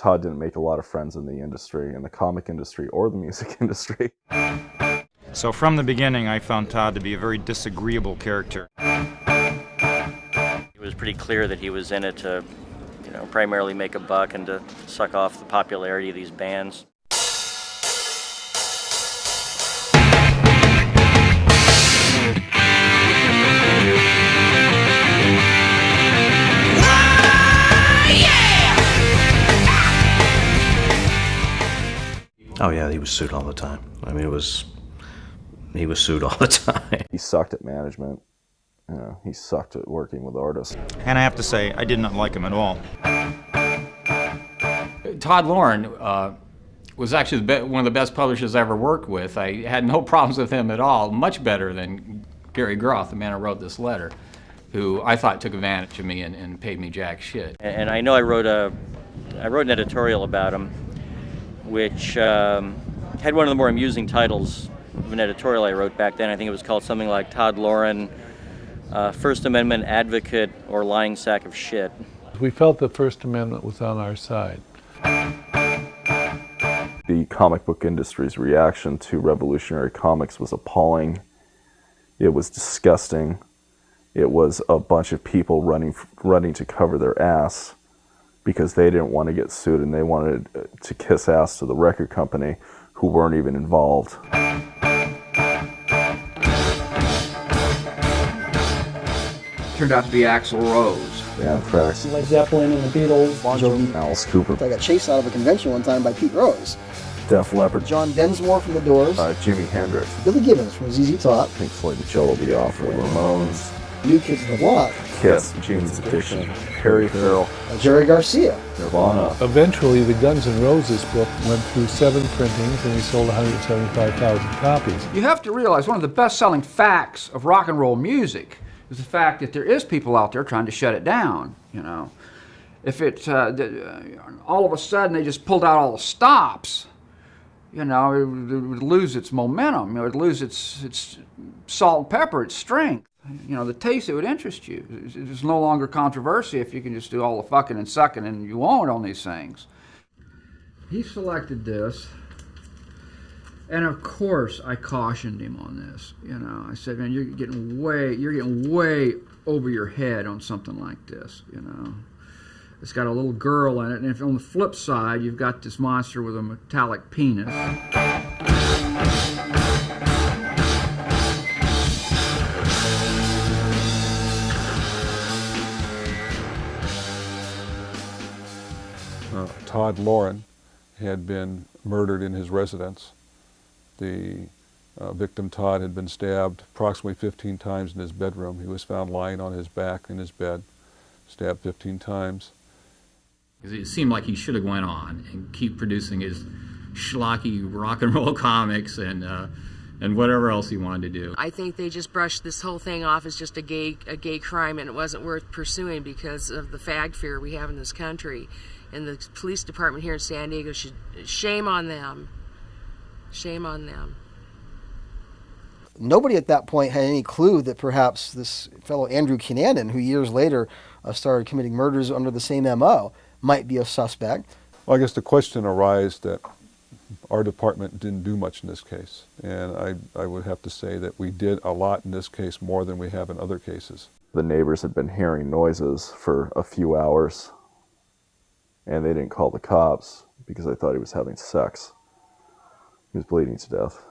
Todd didn't make a lot of friends in the industry, in the comic industry or the music industry. So from the beginning, I found Todd to be a very disagreeable character. It was pretty clear that he was in it to, primarily make a buck and to suck off the popularity of these bands. Oh yeah, he was sued all the time. I mean, he was sued all the time. He sucked at management. He sucked at working with artists. And I have to say, I did not like him at all. Todd Loren was actually one of the best publishers I ever worked with. I had no problems with him at all, much better than Gary Groth, the man who wrote this letter, who I thought took advantage of me and paid me jack shit. And I know I wrote an editorial about him, which had one of the more amusing titles of an editorial I wrote back then. I think it was called something like Todd Loren, First Amendment Advocate or Lying Sack of Shit. We felt the First Amendment was on our side. The comic book industry's reaction to revolutionary comics was appalling. It was disgusting. It was a bunch of people running to cover their ass because they didn't want to get sued and they wanted to kiss ass to the record company who weren't even involved. Turned out to be Axl Rose. Anthrax. Led Zeppelin and the Beatles. Bon Jovi. Alice Cooper. I got chased out of a convention one time by Pete Rose. Def Leppard. John Densmore from The Doors. Jimi Hendrix. Billy Gibbons from ZZ Top. Pink Floyd and Jello Biafra. Ramones. New Kids on the Block. Kiss. Jane's Addiction. Harry Farrell. Jerry Garcia. Nirvana. Eventually, the Guns N' Roses book went through 7 printings and he sold 175,000 copies. You have to realize one of the best-selling facts of rock and roll music is the fact that there is people out there trying to shut it down, If it, all of a sudden they just pulled out all the stops, it would lose its momentum, it would lose its salt and pepper, its strength. The taste, it would interest you. It's no longer controversy if you can just do all the fucking and sucking and you won't on these things. He selected this, and of course I cautioned him on this. I said, man, you're getting way over your head on something like this. It's got a little girl in it, and if on the flip side you've got this monster with a metallic penis. Todd Loren had been murdered in his residence. The victim, Todd, had been stabbed approximately 15 times in his bedroom. He was found lying on his back in his bed, stabbed 15 times. It seemed like he should have went on and keep producing his schlocky rock and roll comics and whatever else he wanted to do. I think they just brushed this whole thing off as just a gay crime, and it wasn't worth pursuing because of the fag fear we have in this country. And the police department here in San Diego should shame on them. Shame on them. Nobody at that point had any clue that perhaps this fellow Andrew Cunanan, who years later started committing murders under the same MO, might be a suspect. Well, I guess the question arises that our department didn't do much in this case. And I would have to say that we did a lot in this case, more than we have in other cases. The neighbors had been hearing noises for a few hours, and they didn't call the cops because they thought he was having sex. He was bleeding to death.